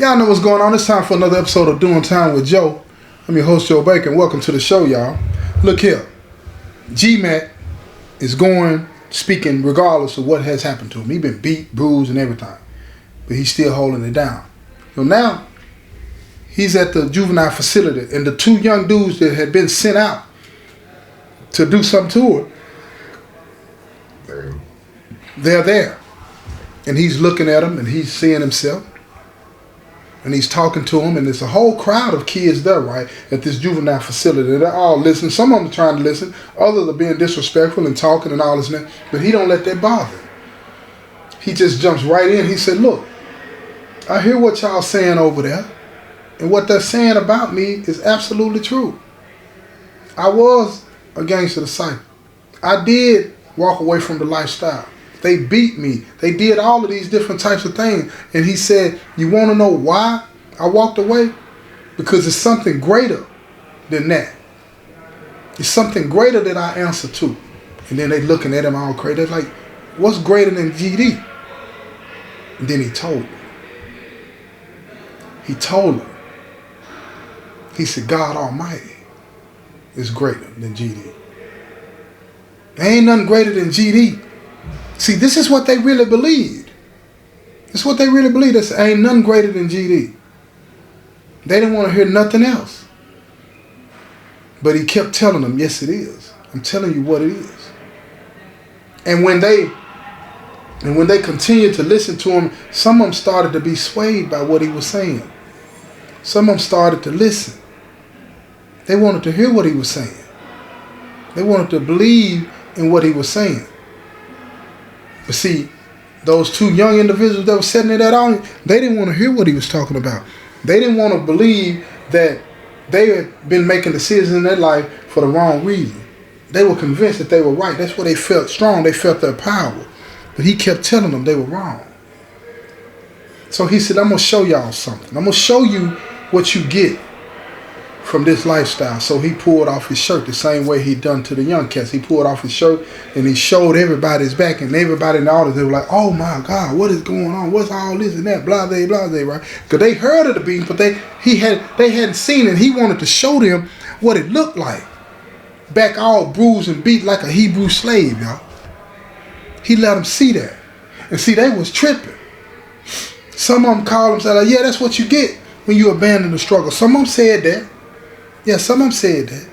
Y'all know what's going on. It's time for another episode of Doing Time with Joe. I'm your host, Joe Baker, and welcome to the show, y'all. Look here. G-Mac is speaking regardless of what has happened to him. He's been beat, bruised, and everything. But he's still holding it down. So now, he's at the juvenile facility, and the two young dudes that had been sent out to do something to her, they're there. And he's looking at them, and he's seeing himself. And he's talking to them, and there's a whole crowd of kids there, right, at this juvenile facility. They're all listening. Some of them are trying to listen. Others are being disrespectful and talking and all this and that. But he don't let that bother him. He just jumps right in. He said, look, I hear what y'all saying over there. And what they're saying about me is absolutely true. I was a gangster disciple. I did walk away from the lifestyle. They beat me. They did all of these different types of things. And he said, you want to know why I walked away? Because it's something greater than that. It's something greater that I answer to. And then they looking at him all crazy. They're like, what's greater than GD? And then he told them. He told them. He said, God Almighty is greater than GD. There ain't nothing greater than GD. See, this is what they really believed. This is what they really believed. They said, ain't nothing greater than GD. They didn't want to hear nothing else. But he kept telling them, yes, it is. I'm telling you what it is. And when they continued to listen to him, some of them started to be swayed by what he was saying. Some of them started to listen. They wanted to hear what he was saying. They wanted to believe in what he was saying. But see, those two young individuals that were sitting in that audience, they didn't want to hear what he was talking about. They didn't want to believe that they had been making decisions in their life for the wrong reason. They were convinced that they were right. That's why they felt strong. They felt their power. But he kept telling them they were wrong. So he said, I'm going to show y'all something. I'm going to show you what you get from this lifestyle. So he pulled off his shirt the same way he done to the young cats. He pulled off his shirt and he showed everybody his back, and everybody in the audience, they were like, oh my God, what is going on? What's all this and that? Blah, blah, blah, blah, right? Because they heard of the beating, but they hadn't seen it. He wanted to show them what it looked like. Back all bruised and beat like a Hebrew slave, y'all. He let them see that. And see, they was tripping. Some of them called him, said, like, yeah, that's what you get when you abandon the struggle. Some of them said that. Yeah, some of them said that.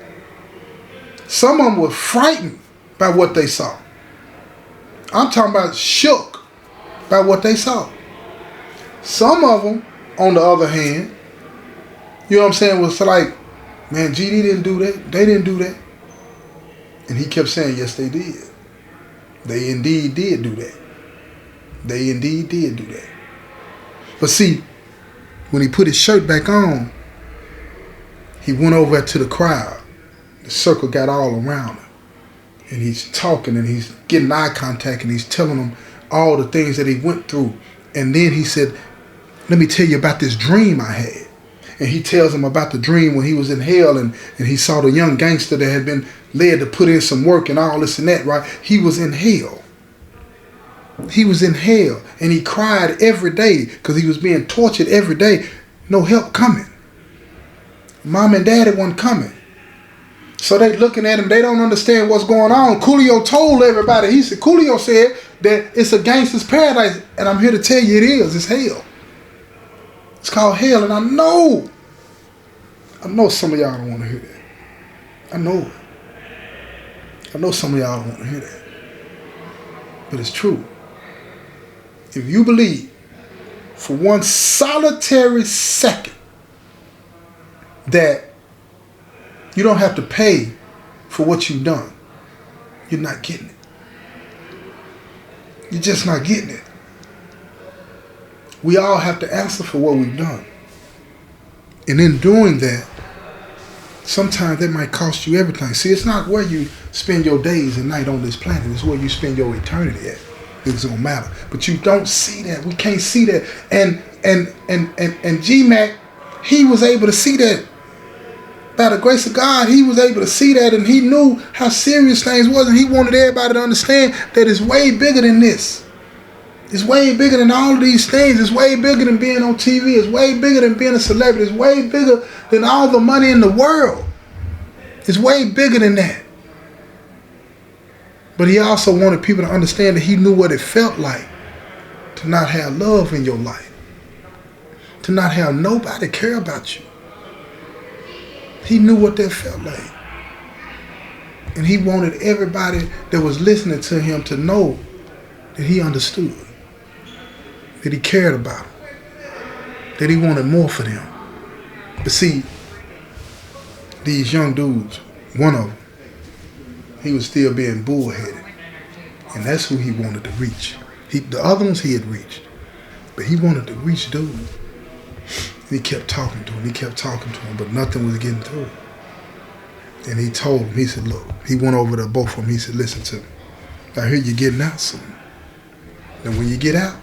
Some of them were frightened by what they saw. I'm talking about shook by what they saw. Some of them, on the other hand, you know what I'm saying, was like, man, GD didn't do that. They didn't do that. And he kept saying, yes, they did. They indeed did do that. They indeed did do that. But see, when he put his shirt back on, he went over to the crowd. The circle got all around him. And he's talking and he's getting eye contact and he's telling them all the things that he went through. And then he said, let me tell you about this dream I had. And he tells them about the dream when he was in hell and he saw the young gangster that had been led to put in some work and all this and that, right? He was in hell. He was in hell. And he cried every day because he was being tortured every day. No help coming. Mom and daddy wasn't coming. So they looking at him. They don't understand what's going on. Coolio told everybody. Coolio said that it's a gangster's paradise. And I'm here to tell you it is. It's hell. It's called hell. And I know some of y'all don't want to hear that. I know it. I know some of y'all don't want to hear that. But it's true. If you believe for one solitary second that you don't have to pay for what you've done, you're not getting it. You're just not getting it. We all have to answer for what we've done. And in doing that, sometimes that might cost you everything. See, it's not where you spend your days and night on this planet. It's where you spend your eternity at. It's gonna matter. But you don't see that. We can't see that. And G-Mac, he was able to see that. By the grace of God, he was able to see that, and he knew how serious things was, and he wanted everybody to understand that it's way bigger than this. It's way bigger than all of these things. It's way bigger than being on TV. It's way bigger than being a celebrity. It's way bigger than all the money in the world. It's way bigger than that. But he also wanted people to understand that he knew what it felt like to not have love in your life. To not have nobody care about you. He knew what that felt like. And he wanted everybody that was listening to him to know that he understood. That he cared about them. That he wanted more for them. But see, these young dudes, one of them, he was still being bullheaded. And that's who he wanted to reach. The other ones he had reached. But he wanted to reach dude. And he kept talking to him, but nothing was getting through. And he told him, he said, look, he went over to both of them, he said, listen to me. I hear you getting out soon. And when you get out,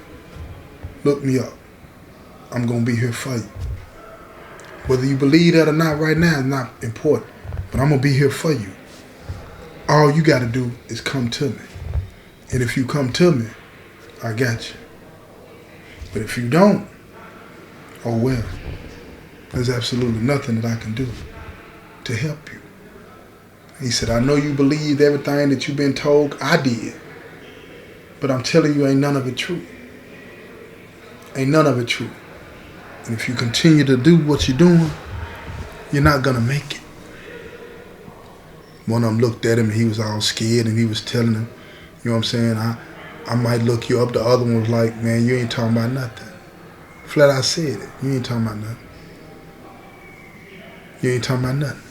look me up. I'm going to be here for you. Whether you believe that or not right now is not important. But I'm going to be here for you. All you got to do is come to me. And if you come to me, I got you. But if you don't, oh well. There's absolutely nothing that I can do to help you. He said, I know you believed everything that you've been told. I did. But I'm telling you, ain't none of it true. Ain't none of it true. And if you continue to do what you're doing, you're not going to make it. One of them looked at him and he was all scared and he was telling him, you know what I'm saying, I might look you up. The other one was like, man, you ain't talking about nothing. Flat out said it. You ain't talking about nothing. You ain't talking about nothing.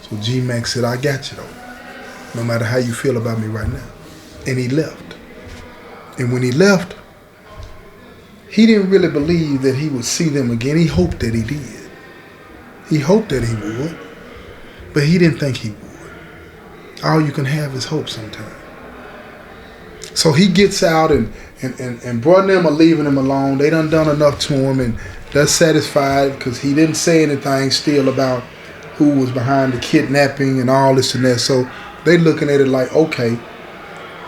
So G-Mac said, I got you though. No matter how you feel about me right now. And he left. And when he left, he didn't really believe that he would see them again. He hoped that he did. He hoped that he would. But he didn't think he would. All you can have is hope sometimes. So he gets out and bro and them are leaving him alone. They done enough to him and they're satisfied because he didn't say anything still about who was behind the kidnapping and all this and that. So they looking at it like, okay,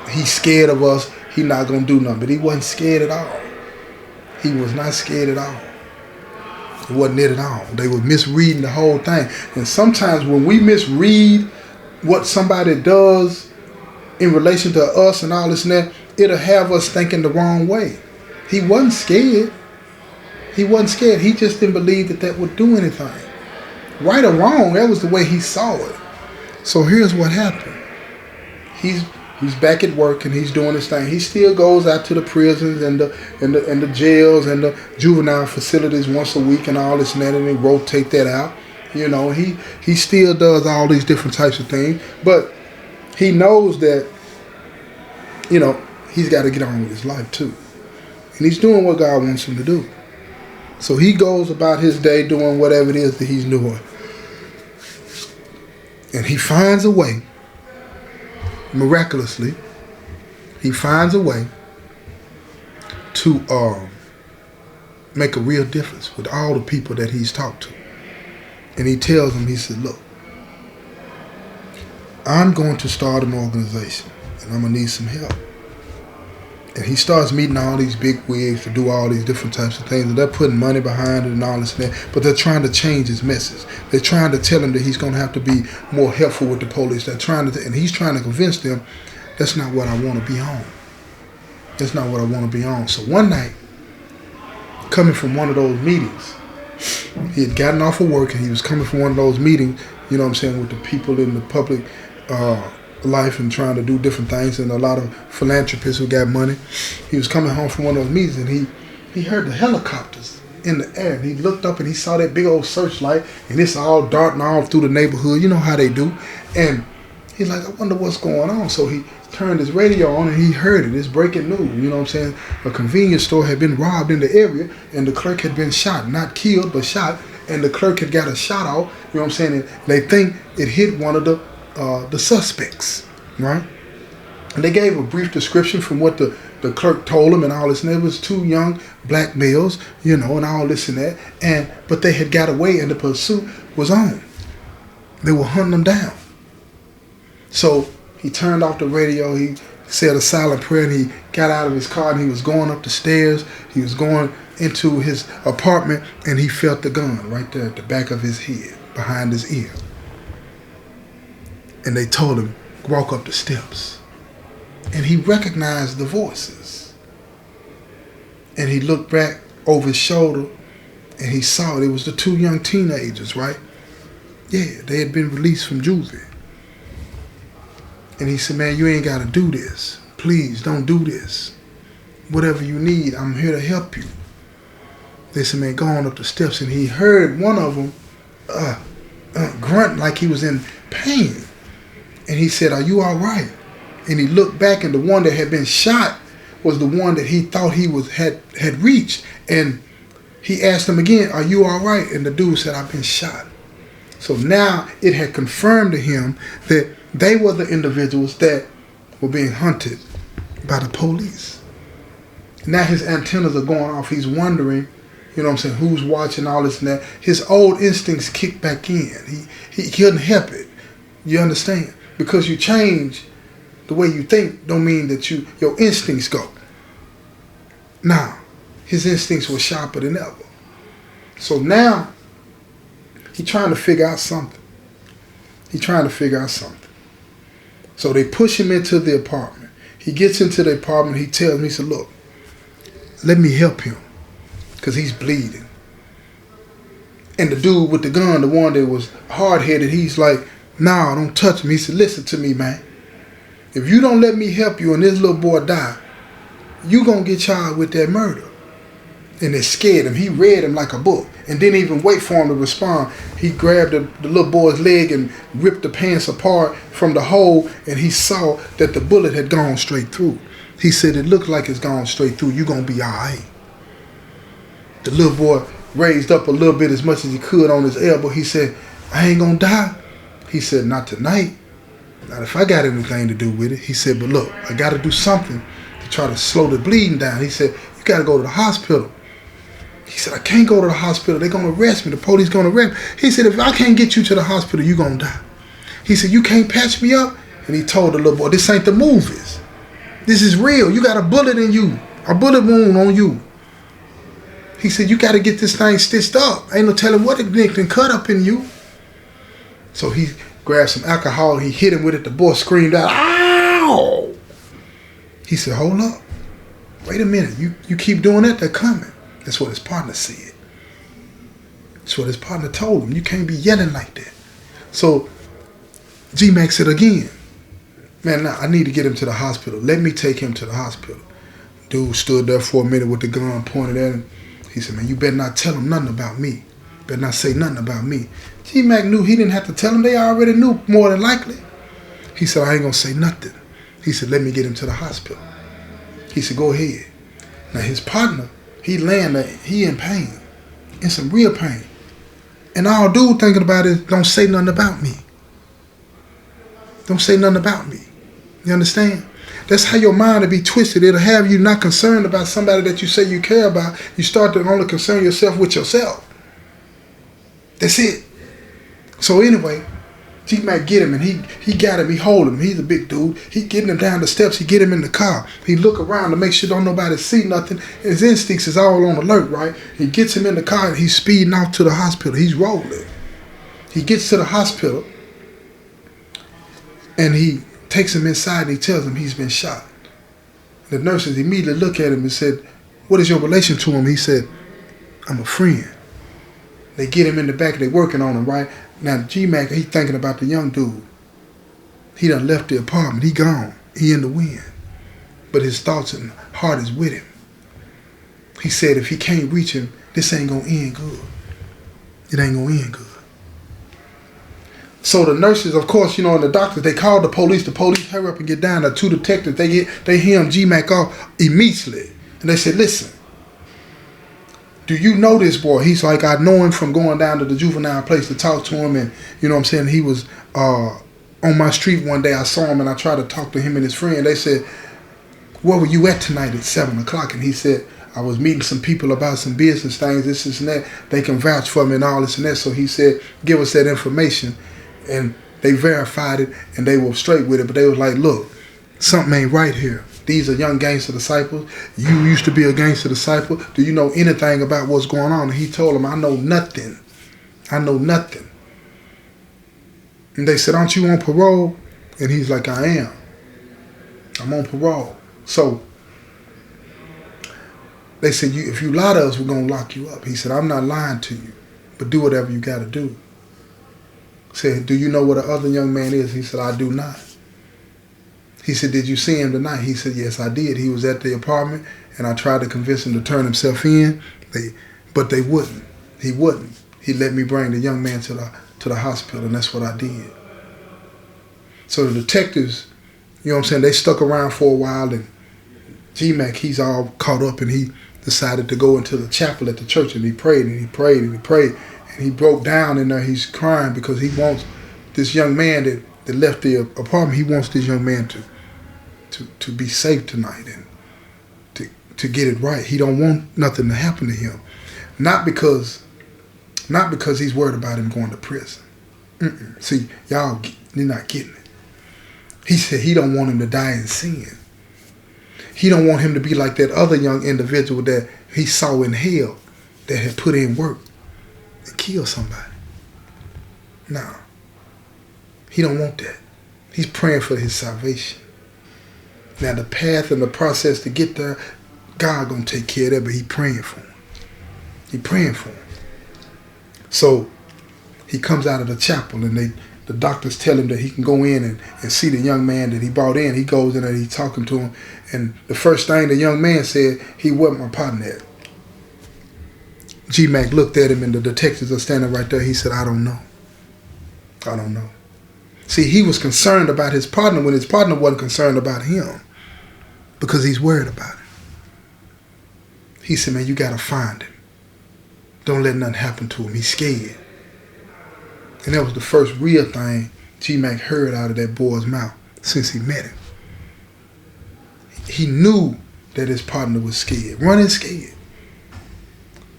he's scared of us. He not going to do nothing. But he wasn't scared at all. He was not scared at all. It wasn't it at all. They were misreading the whole thing. And sometimes when we misread what somebody does in relation to us and all this and that, it'll have us thinking the wrong way. He wasn't scared. He wasn't scared. He just didn't believe that that would do anything. Right or wrong, that was the way he saw it. So here's what happened. He's back at work and he's doing his thing. He still goes out to the prisons and the jails and the juvenile facilities once a week and all this and that, and they rotate that out. You know, he still does all these different types of things, but he knows that, you know, he's got to get on with his life too. And he's doing what God wants him to do. So he goes about his day doing whatever it is that he's doing. And he finds a way, miraculously, he finds a way to make a real difference with all the people that he's talked to. And he tells them, he said, look, I'm going to start an organization and I'm going to need some help. And he starts meeting all these big wigs to do all these different types of things. And they're putting money behind it and all this and that. But they're trying to change his message. They're trying to tell him that he's going to have to be more helpful with the police. They're trying to, and he's trying to convince them, that's not what I want to be on. That's not what I want to be on. So one night, coming from one of those meetings, he had gotten off of work and he was coming from one of those meetings, you know what I'm saying, with the people in the public life and trying to do different things, and a lot of philanthropists who got money. He was coming home from one of those meetings and he heard the helicopters in the air, and he looked up and he saw that big old searchlight and it's all darting all through the neighborhood. You know how they do. And he's like, I wonder what's going on. So he turned his radio on and he heard it. It's breaking news. You know what I'm saying? A convenience store had been robbed in the area and the clerk had been shot. Not killed, but shot. And the clerk had got a shot off. You know what I'm saying? And they think it hit one of the suspects, right? And they gave a brief description from what the clerk told him and all this. And it was two young black males, you know, and all this and that. But they had got away and the pursuit was on. They were hunting them down. So he turned off the radio. He said a silent prayer, and he got out of his car, and he was going up the stairs. He was going into his apartment, and he felt the gun right there at the back of his head, behind his ear. And they told him, walk up the steps. And he recognized the voices. And he looked back over his shoulder, and he saw it was the two young teenagers, right? Yeah, they had been released from juvie. And he said, man, you ain't got to do this. Please, don't do this. Whatever you need, I'm here to help you. They said, man, go on up the steps. And he heard one of them grunt like he was in pain. And he said, are you all right? And he looked back, and the one that had been shot was the one that he thought he had reached. And he asked him again, are you all right? And the dude said, I've been shot. So now it had confirmed to him that they were the individuals that were being hunted by the police. Now his antennas are going off. He's wondering, you know what I'm saying, who's watching all this and that. His old instincts kick back in. He couldn't help it. You understand? Because you change the way you think don't mean that your instincts go. Now, his instincts were sharper than ever. So now, he's trying to figure out something. So they push him into the apartment. He gets into the apartment. He tells me, he said, look, let me help him because he's bleeding. And the dude with the gun, the one that was hard-headed, he's like, nah, don't touch me. He said, listen to me, man. If you don't let me help you and this little boy die, you going to get charged with that murder. And it scared him. He read him like a book and didn't even wait for him to respond. He grabbed the little boy's leg and ripped the pants apart from the hole, and he saw that the bullet had gone straight through. He said, it looks like it's gone straight through. You're going to be all right. The little boy raised up a little bit as much as he could on his elbow. He said, I ain't going to die. He said, not tonight. Not if I got anything to do with it. He said, but look, I got to do something to try to slow the bleeding down. He said, you got to go to the hospital. He said, I can't go to the hospital. They're going to arrest me. The police going to arrest me. He said, if I can't get you to the hospital, you're going to die. He said, you can't patch me up? And he told the little boy, this ain't the movies. This is real. You got a bullet in you, a bullet wound on you. He said, you got to get this thing stitched up. Ain't no telling what it can cut up in you. So he grabbed some alcohol and he hit him with it. The boy screamed out, ow! He said, hold up. Wait a minute. You keep doing that, they're coming. That's what his partner said. That's what his partner told him. You can't be yelling like that. So G-Mac said again, man, I need to get him to the hospital. Let me take him to the hospital. Dude stood there for a minute with the gun pointed at him. He said, man, you better not tell him nothing about me. Better not say nothing about me. G-Mac knew he didn't have to tell him. They already knew more than likely. He said, I ain't going to say nothing. He said, let me get him to the hospital. He said, go ahead. Now his partner, he laying there, he in pain, in some real pain. And all dude thinking about is, don't say nothing about me. Don't say nothing about me. You understand? That's how your mind will be twisted. It'll have you not concerned about somebody that you say you care about. You start to only concern yourself with yourself. That's it. So anyway, G-Mac get him, and he got him, he hold him. He's a big dude. He getting him down the steps. He get him in the car. He look around to make sure don't nobody see nothing. His instincts is all on alert, right? He gets him in the car, and he's speeding off to the hospital. He's rolling. He gets to the hospital, and he takes him inside, and he tells him he's been shot. The nurses immediately look at him and said, what is your relation to him? He said, I'm a friend. They get him in the back, and they working on him, right? Now, G-Mac, he thinking about the young dude. He done left the apartment. He gone. He in the wind. But his thoughts and heart is with him. He said if he can't reach him, this ain't going to end good. It ain't going to end good. So the nurses, of course, you know, and the doctors, they called the police. The police hurry up and get down. The two detectives, they hem G-Mac off immediately. And they said, listen, do you know this boy? He's like, I know him from going down to the juvenile place to talk to him. And, you know what I'm saying, he was on my street one day. I saw him and I tried to talk to him and his friend. They said, where were you at tonight at 7 o'clock? And he said, I was meeting some people about some business things, this and that. They can vouch for me and all this and that. So he said, give us that information. And they verified it and they were straight with it. But they was like, look, Something ain't right here. These are young gangster disciples. You used to be a gangster disciple. Do you know anything about what's going on? And he told them, I know nothing. I know nothing. And they said, aren't you on parole? And he's like, I am. I'm on parole. So they said, if you lie to us, we're going to lock you up. He said, I'm not lying to you, but do whatever you got to do. Said, do you know what the other young man is? He said, I do not. He said, did you see him tonight? He said, yes, I did. He was at the apartment, and I tried to convince him to turn himself in, but they wouldn't. He wouldn't. He let me bring the young man to the hospital, and that's what I did. So the detectives, you know what I'm saying, they stuck around for a while, and G-Mac, he's all caught up, and he decided to go into the chapel at the church, and he prayed, and he prayed, and he prayed, and he broke down in there. He's crying because he wants this young man that left the apartment, he wants this young man to be safe tonight and to get it right. He don't want nothing to happen to him. Not because he's worried about him going to prison. See, y'all, you're not getting it. He said he don't want him to die in sin. He don't want him to be like that other young individual that he saw in hell that had put in work and killed somebody. No. He don't want that. He's praying for his salvation. Now the path and the process to get there, God gonna take care of that, but he praying for him. He praying for him. So he comes out of the chapel, and the doctors tell him that he can go in and see the young man that he brought in. He goes in and he's talking to him. And the first thing the young man said, he wasn't my partner at. G-Mac looked at him, and the detectives are standing right there. He said, I don't know. I don't know. See, he was concerned about his partner when his partner wasn't concerned about him because he's worried about him. He said, man, you got to find him. Don't let nothing happen to him. He's scared. And that was the first real thing G-Mac heard out of that boy's mouth since he met him. He knew that his partner was scared, running scared,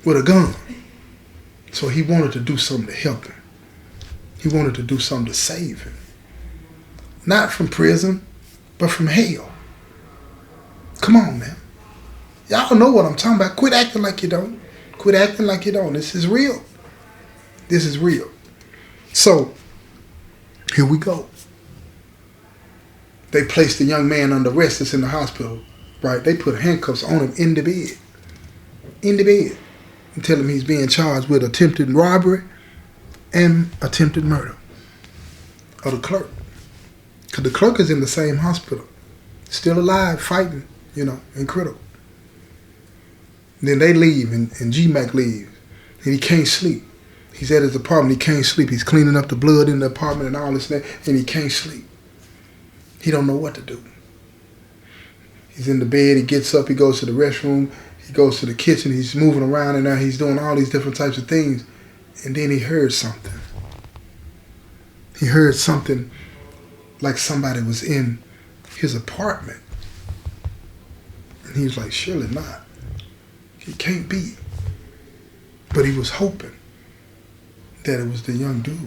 with a gun. So he wanted to do something to help him. He wanted to do something to save him. Not from prison, but from hell. Come on, man. Y'all know what I'm talking about. Quit acting like you don't. Quit acting like you don't. This is real. This is real. So, here we go. They placed the young man under arrest that's in the hospital, right? They put handcuffs on him in the bed. In the bed. And tell him he's being charged with attempted robbery and attempted murder of the clerk. Because the clerk is in the same hospital. Still alive, fighting, incredible. And then they leave, and G-Mac leaves. And he can't sleep. He's at his apartment, he can't sleep. He's cleaning up the blood in the apartment and all this and that, and he can't sleep. He don't know what to do. He's in the bed, he gets up, he goes to the restroom, he goes to the kitchen, he's moving around and now he's doing all these different types of things. And then he heard something. He heard something like somebody was in his apartment. And he was like, surely not. It can't be. But he was hoping that it was the young dude.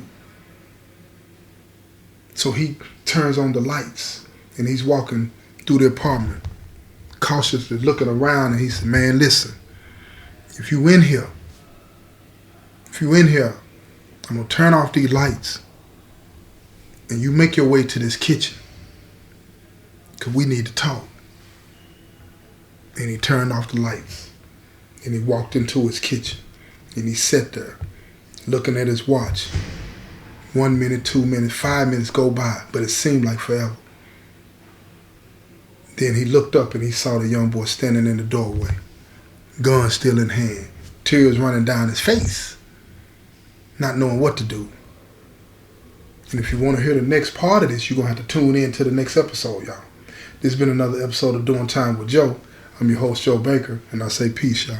So he turns on the lights and he's walking through the apartment, cautiously looking around, and he said, man, listen, if you in here, I'm gonna turn off these lights and you make your way to this kitchen because we need to talk. And he turned off the lights and he walked into his kitchen and he sat there looking at his watch. 1 minute, 2 minutes, 5 minutes go by, but it seemed like forever. Then he looked up and he saw the young boy standing in the doorway, gun still in hand, tears running down his face, not knowing what to do. And if you want to hear the next part of this, you're going to have to tune in to the next episode, y'all. This has been another episode of Doing Time with Joe. I'm your host, Joe Baker, and I say peace, y'all.